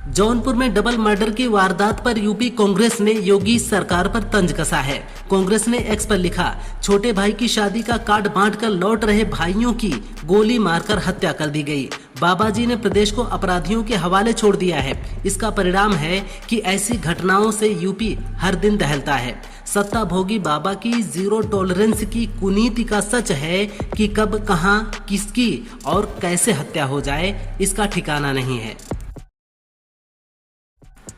जौनपुर में double murder की वारदात पर यूपी कांग्रेस ने योगी सरकार पर तंज कसा है। कांग्रेस ने एक्स पर लिखा, छोटे भाई की शादी का कार्ड बांटकर लौट रहे भाइयों की गोली मारकर हत्या कर दी गई। बाबाजी ने प्रदेश को अपराधियों के हवाले छोड़ दिया है। इसका परिणाम है कि ऐसी घटनाओं से यूपी हर दिन दहलता है। सत्ता भोगी बाबा की जीरो टॉलरेंस की कुनीति का सच है कि कब, कहां, किसकी और कैसे हत्या हो जाए इसका ठिकाना नहीं है।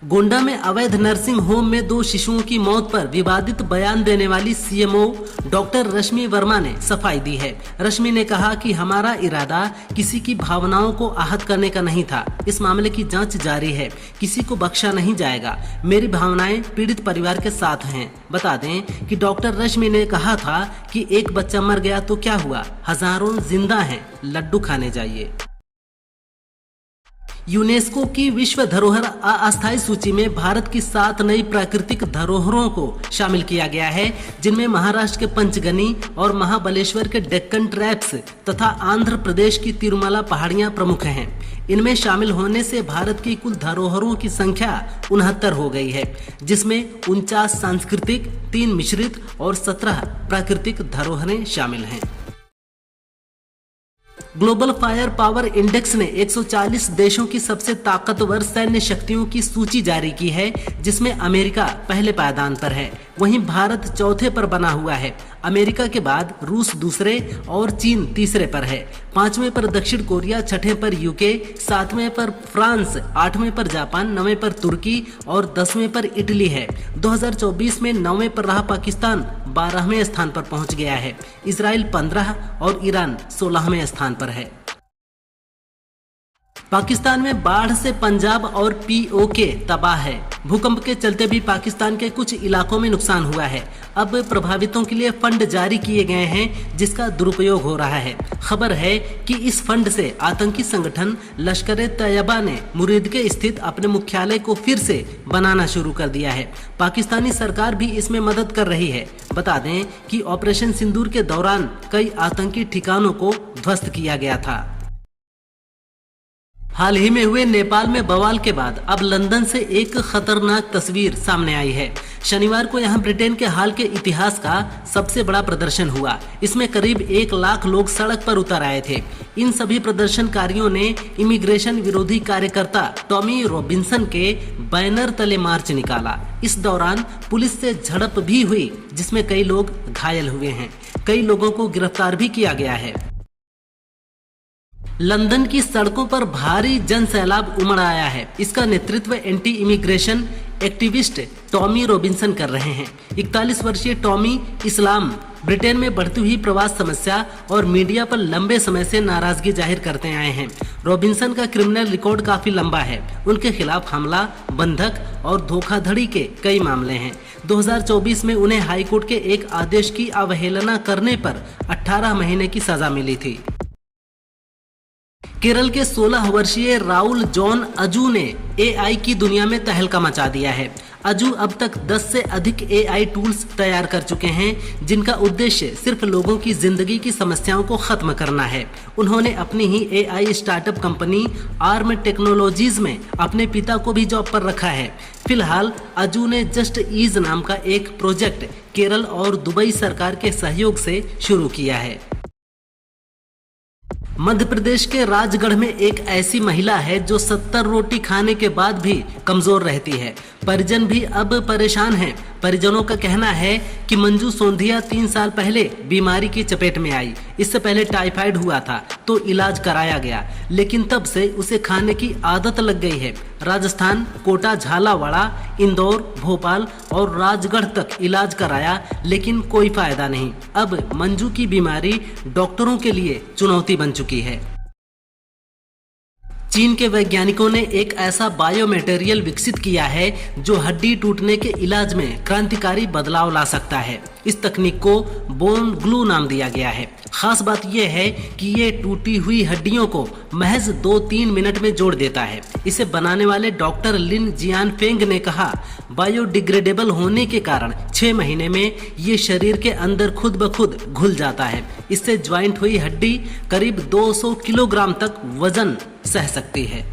गोंडा में अवैध नर्सिंग होम में 2 शिशुओं की मौत पर विवादित बयान देने वाली सीएमओ डॉक्टर रश्मि वर्मा ने सफाई दी है। रश्मि ने कहा कि हमारा इरादा किसी की भावनाओं को आहत करने का नहीं था। इस मामले की जांच जारी है, किसी को बख्शा नहीं जाएगा। मेरी भावनाएं पीड़ित परिवार के साथ हैं। बता दें कि डॉक्टर रश्मि ने कहा था कि एक बच्चा मर गया तो क्या हुआ, हजारों जिंदा हैं, लड्डू खाने जाइए। यूनेस्को की विश्व धरोहर अस्थायी सूची में भारत की 7 नई प्राकृतिक धरोहरों को शामिल किया गया है, जिनमें महाराष्ट्र के पंचगनी और महाबलेश्वर के डेक्कन ट्रैप्स तथा आंध्र प्रदेश की तिरुमला पहाड़ियां प्रमुख हैं। इनमें शामिल होने से भारत की कुल धरोहरों की संख्या 69 हो गई है, जिसमें 49 सांस्कृतिक, 3 मिश्रित और 17 प्राकृतिक धरोहरें शामिल हैं। ग्लोबल फायर पावर इंडेक्स ने 140 देशों की सबसे ताकतवर सैन्य शक्तियों की सूची जारी की है, जिसमें अमेरिका पहले पायदान पर है। वहीं भारत चौथे पर बना हुआ है। अमेरिका के बाद रूस दूसरे और चीन तीसरे पर है। 5वें पर दक्षिण कोरिया, 6ठे पर यूके, 7वें पर फ्रांस, 8वें पर जापान, 9वें पर तुर्की और 10वें पर इटली है। 2024 में 9वें पर रहा पाकिस्तान 12वें स्थान पर पहुंच गया है। इजराइल 15 और ईरान 16वें स्थान पर है। पाकिस्तान में बाढ़ से पंजाब और पीओके तबाह है। भूकंप के चलते भी पाकिस्तान के कुछ इलाकों में नुकसान हुआ है। अब प्रभावितों के लिए फंड जारी किए गए हैं, जिसका दुरुपयोग हो रहा है। खबर है कि इस फंड से आतंकी संगठन लश्कर-ए-तैयबा ने मुरीदके स्थित अपने मुख्यालय को फिर से बनाना शुरू कर दिया है। पाकिस्तानी सरकार भी इसमें मदद कर रही है। बता दें कि ऑपरेशन सिंदूर के दौरान कई आतंकी ठिकानों को ध्वस्त किया गया था। हाल ही में हुए नेपाल में बवाल के बाद अब लंदन से एक खतरनाक तस्वीर सामने आई है। शनिवार को यहां ब्रिटेन के हाल के इतिहास का सबसे बड़ा प्रदर्शन हुआ। इसमें करीब 1 लाख लोग सड़क पर उतर आए थे। इन सभी प्रदर्शनकारियों ने इमिग्रेशन विरोधी कार्यकर्ता टॉमी रॉबिन्सन के बैनर तले मार्च निकाला। इस दौरान पुलिस से झड़प भी हुई, जिसमें कई लोग घायल हुए हैं। कई लोगों को गिरफ्तार भी किया गया है। लंदन की सड़कों पर भारी जन सैलाब उमड़ आया है। इसका नेतृत्व anti immigration activist Tommy Robinson कर रहे हैं। 41 वर्षीय टॉमी इस्लाम ब्रिटेन में बढ़ती हुई प्रवास समस्या और मीडिया पर लंबे समय से नाराजगी जाहिर करते आए हैं। रॉबिन्सन का क्रिमिनल रिकॉर्ड काफी लंबा है। उनके खिलाफ हमला, बंधक और धोखाधड़ी के कई मामले हैं। 2024 में उन्हें हाईकोर्ट के एक आदेश की अवहेलना करने पर 18 महीने की सजा मिली थी। केरल के 16 वर्षीय राउल जॉन अजू ने एआई की दुनिया में तहलका मचा दिया है। अजू अब तक 10 से अधिक एआई टूल्स तैयार कर चुके हैं, जिनका उद्देश्य सिर्फ लोगों की जिंदगी की समस्याओं को खत्म करना है। उन्होंने अपनी ही AI startup company Arm Technologies में अपने पिता को भी जॉब पर रखा है। फिलहाल अजू ने जस्ट ईज नाम का एक प्रोजेक्ट केरल और दुबई सरकार के सहयोग से शुरू किया है। मध्य प्रदेश के राजगढ़ में एक ऐसी महिला है जो 70 रोटी खाने के बाद भी कमजोर रहती है। परिजन भी अब परेशान हैं। परिजनों का कहना है कि मंजू सोंधिया 3 साल पहले बीमारी की चपेट में आई। इससे पहले टाइफाइड हुआ था तो इलाज कराया गया, लेकिन तब से उसे खाने की आदत लग गई है। राजस्थान, कोटा, झालावाड़, इंदौर, भोपाल और राजगढ़ तक इलाज कराया, लेकिन कोई फायदा नहीं। अब मंजू की बीमारी डॉक्टरों के लिए चुनौती बन चुकी है। चीन के वैज्ञानिकों ने एक ऐसा बायो मटेरियल विकसित किया है जो हड्डी टूटने के इलाज में क्रांतिकारी बदलाव ला सकता है। इस तकनीक को बोन ग्लू नाम दिया गया है। खास बात यह है कि ये टूटी हुई हड्डियों को महज 2-3 मिनट में जोड़ देता है। इसे बनाने वाले डॉक्टर लिन जियानफेंग ने कहा, बायोडिग्रेडेबल होने के कारण 6 महीने में ये शरीर के अंदर खुद ब खुद घुल जाता है। इससे ज्वाइंट हुई हड्डी करीब 200 किलोग्राम तक वजन सह सकती है।